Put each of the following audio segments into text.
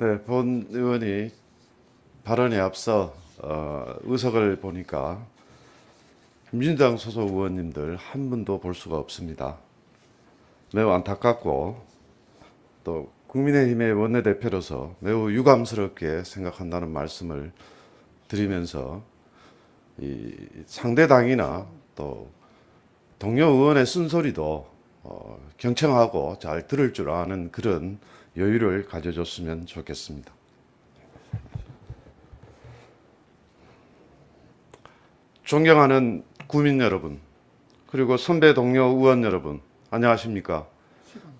네, 본 의원이 발언에 앞서 의석을 보니까 민주당 소속 의원님들 한 분도 볼 수가 없습니다. 매우 안타깝고 또 국민의힘의 원내대표로서 매우 유감스럽게 생각한다는 말씀을 드리면서 이 상대 당이나 또 동료 의원의 쓴소리도 경청하고 잘 들을 줄 아는 그런 여유를 가져줬으면 좋겠습니다. 존경하는 구민 여러분, 그리고 선배 동료 의원 여러분, 안녕하십니까?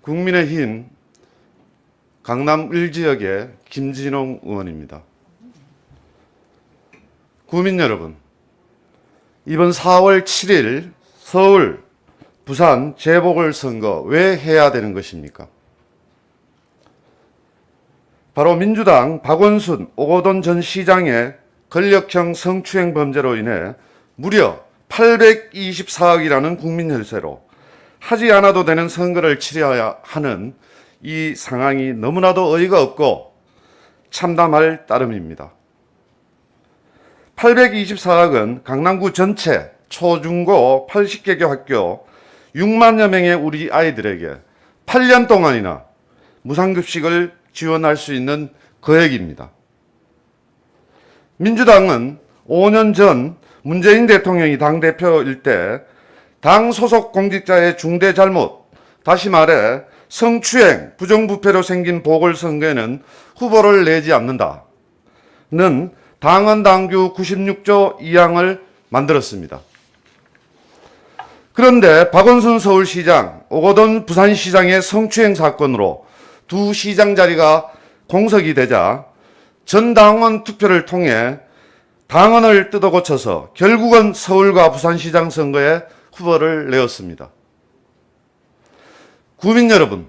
국민의힘 강남 1지역의 김진홍 의원입니다. 구민 여러분, 이번 4월 7일 서울, 부산 재보궐선거 왜 해야 되는 것입니까? 바로 민주당 박원순, 오거돈 전 시장의 권력형 성추행 범죄로 인해 무려 824억이라는 국민 혈세로 하지 않아도 되는 선거를 치러야 하는 이 상황이 너무나도 어이가 없고 참담할 따름입니다. 824억은 강남구 전체 초중고 80개 학교 6만여 명의 우리 아이들에게 8년 동안이나 무상급식을 지원할 수 있는 거액입니다. 민주당은 5년 전 문재인 대통령이 당대표일 때 당 소속 공직자의 중대 잘못, 다시 말해 성추행, 부정부패로 생긴 보궐선거에는 후보를 내지 않는다는 당헌당규 96조 2항을 만들었습니다. 그런데 박원순 서울시장, 오거돈 부산시장의 성추행 사건으로 두 시장 자리가 공석이 되자 전 당원 투표를 통해 당헌을 뜯어고쳐서 결국은 서울과 부산시장 선거에 후보를 내었습니다. 구민 여러분,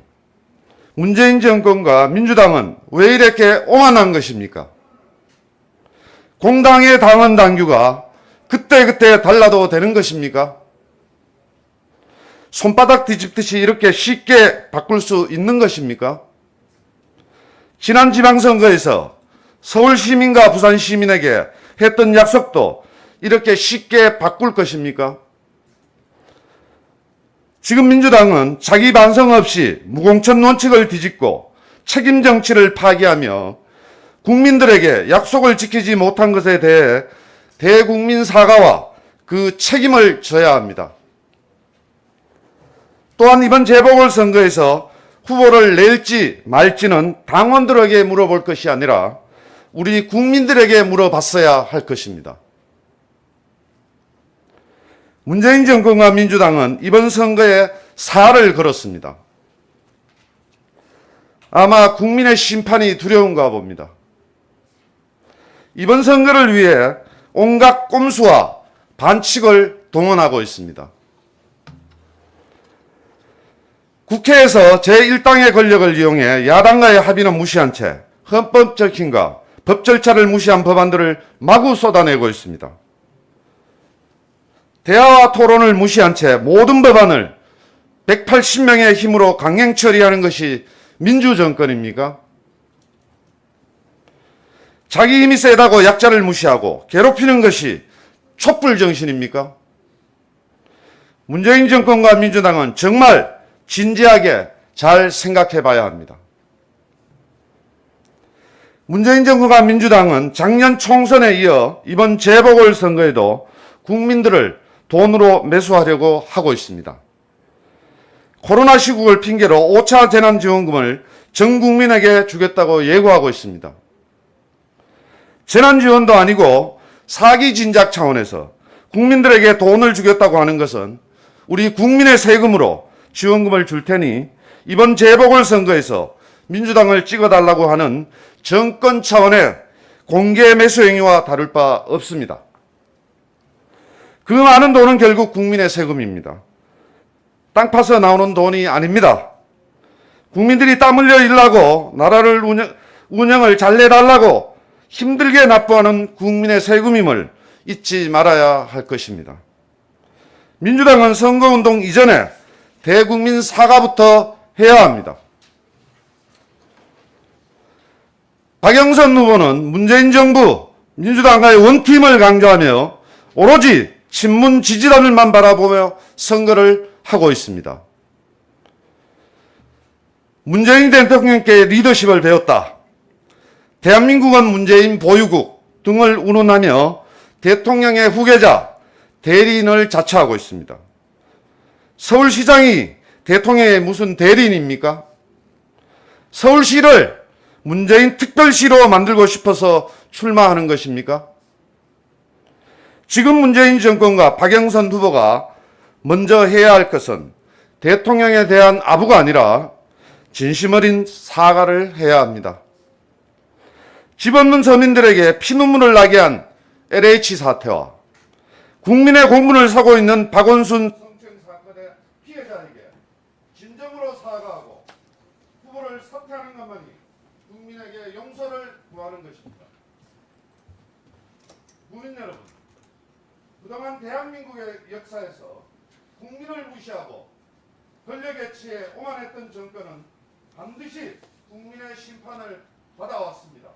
문재인 정권과 민주당은 왜 이렇게 오만한 것입니까? 공당의 당헌 당규가 그때그때 달라도 되는 것입니까? 손바닥 뒤집듯이 이렇게 쉽게 바꿀 수 있는 것입니까? 지난 지방선거에서 서울 시민과 부산 시민에게 했던 약속도 이렇게 쉽게 바꿀 것입니까? 지금 민주당은 자기 반성 없이 무공천 원칙을 뒤집고 책임 정치를 파기하며 국민들에게 약속을 지키지 못한 것에 대해 대국민 사과와 그 책임을 져야 합니다. 또한 이번 재보궐선거에서 후보를 낼지 말지는 당원들에게 물어볼 것이 아니라 우리 국민들에게 물어봤어야 할 것입니다. 문재인 정권과 민주당은 이번 선거에 사활을 걸었습니다. 아마 국민의 심판이 두려운가 봅니다. 이번 선거를 위해 온갖 꼼수와 반칙을 동원하고 있습니다. 국회에서 제1당의 권력을 이용해 야당과의 합의는 무시한 채 헌법 적힌과 법 절차를 무시한 법안들을 마구 쏟아내고 있습니다. 대화와 토론을 무시한 채 모든 법안을 180명의 힘으로 강행 처리하는 것이 민주정권입니까? 자기 힘이 세다고 약자를 무시하고 괴롭히는 것이 촛불 정신입니까? 문재인 정권과 민주당은 정말 진지하게 잘 생각해 봐야 합니다. 문재인 정부가 민주당은 작년 총선에 이어 이번 재보궐선거에도 국민들을 돈으로 매수하려고 하고 있습니다. 코로나 시국을 핑계로 5차 재난지원금을 전 국민에게 주겠다고 예고하고 있습니다. 재난지원도 아니고 사기 진작 차원에서 국민들에게 돈을 주겠다고 하는 것은 우리 국민의 세금으로 지원금을 줄 테니 이번 재보궐선거에서 민주당을 찍어달라고 하는 정권 차원의 공개 매수 행위와 다를 바 없습니다. 그 많은 돈은 결국 국민의 세금입니다. 땅 파서 나오는 돈이 아닙니다. 국민들이 땀 흘려 일하고 나라를 운영을 잘 내달라고 힘들게 납부하는 국민의 세금임을 잊지 말아야 할 것입니다. 민주당은 선거운동 이전에 대국민 사과부터 해야 합니다. 박영선 후보는 문재인 정부, 민주당과의 원팀을 강조하며 오로지 친문 지지단을만 바라보며 선거를 하고 있습니다. 문재인 대통령께 리더십을 배웠다. 대한민국은 문재인 보유국 등을 운운하며 대통령의 후계자, 대리인을 자처하고 있습니다. 서울시장이 대통령의 무슨 대리인입니까? 서울시를 문재인 특별시로 만들고 싶어서 출마하는 것입니까? 지금 문재인 정권과 박영선 후보가 먼저 해야 할 것은 대통령에 대한 아부가 아니라 진심 어린 사과를 해야 합니다. 집 없는 서민들에게 피눈물을 나게 한 LH 사태와 국민의 공분을 사고 있는 박원순 성추행 사건의 피해자에게 진정으로 사과하고 후보를 사퇴하는 것만이 국민에게 용서를 구하는 것입니다. 국민 여러분, 그동안 대한민국의 역사에서 국민을 무시하고 권력에 취해 오만했던 정권은 반드시 국민의 심판을 받아왔습니다.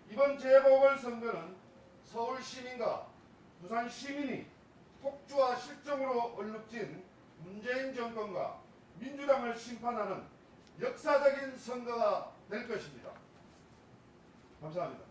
이번 재보궐선거는 서울 시민과 부산 시민이 폭주와 실정으로 얼룩진 문재인 정권과 민주당을 심판하는 역사적인 선거가 될 것입니다. 감사합니다.